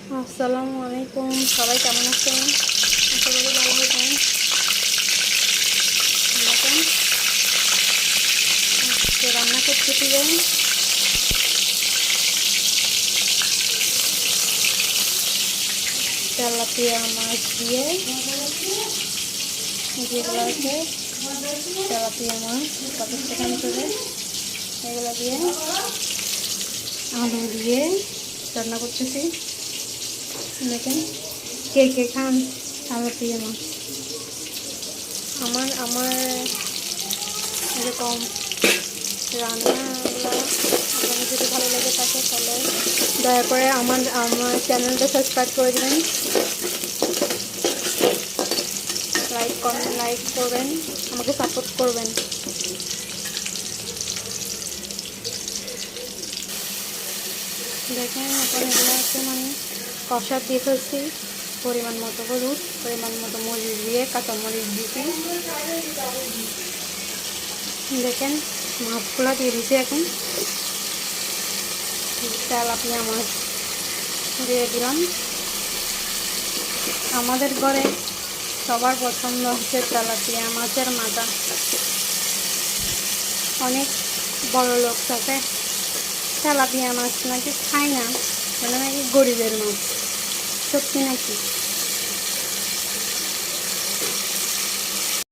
আসসালামু আলাইকুম, সবাই কেমন আছেন? আশা করি ভালো আছেন। দেখেন আজকে রান্না করতেছি যে তেলাপিয়া মাছ দিয়ে, যেগুলো আছে তেলাপিয়া মাছ তারপর সেখান থেকে এগুলো দিয়ে আলু দিয়ে রান্না করতেছি। দেখেন কে কে খান তেলাপিয়া মাছ। আমার আমার এরকম রান্নাগুলো আপনাদের যদি ভালো লেগে থাকে তাহলে দয়া করে আমার আমার চ্যানেলটা সাবস্ক্রাইব করে দেবেন, লাইক করবেন, আমাকে সাপোর্ট করবেন। দেখেন এখন এগুলো হচ্ছে মানে কষা দিয়ে ফেলছি, পরিমাণ মতো হলুদ, পরিমাণ মতো মরিচ দিয়ে কাঁচামরিচ দিয়েছি। দেখেন মাছগুলো দিয়ে দিয়েছি, এখন তেলাপিয়া মাছ দিয়ে দিলাম। আমাদের ঘরে সবার পছন্দ হচ্ছে তেলাপিয়া মাছের মাথা। অনেক বড় লোক থাকে তেলাপিয়া মাছ নাকি খায় না, মানে নাকি গরিবের মাছ। সত্যি নাকি?